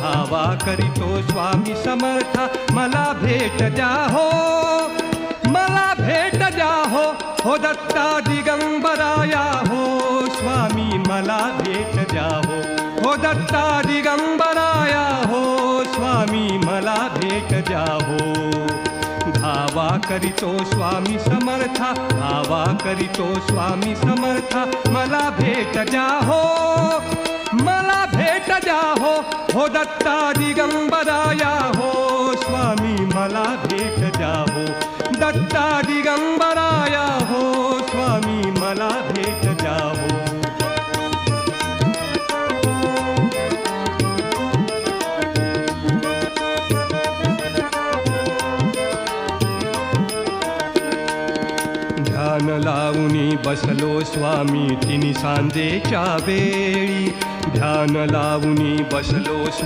धावा करीतो स्वामी समर्था मला भेट द्या हो, मला भेट द्या हो, हो दत्ता दिगंबराया हो स्वामी मला भेट द्या हो, हो दत्ता दिगंबराया हो स्वामी मला भेट द्या हो. धावा करीतो स्वामी समर्था, धावा करीतो स्वामी समर्था मला भेट द्या हो, मला भेट द्या हो, हो दत्ता दिगंबराया हो स्वामी मला भेट द्या हो, दत्ता दिगंबराया हो स्वामी मला भेट द्या हो. ध्यान लावूनी बसलो स्वामी तिन्ही सांजेच्या वेळी, ध्यान लावूनी बसलो स्वामी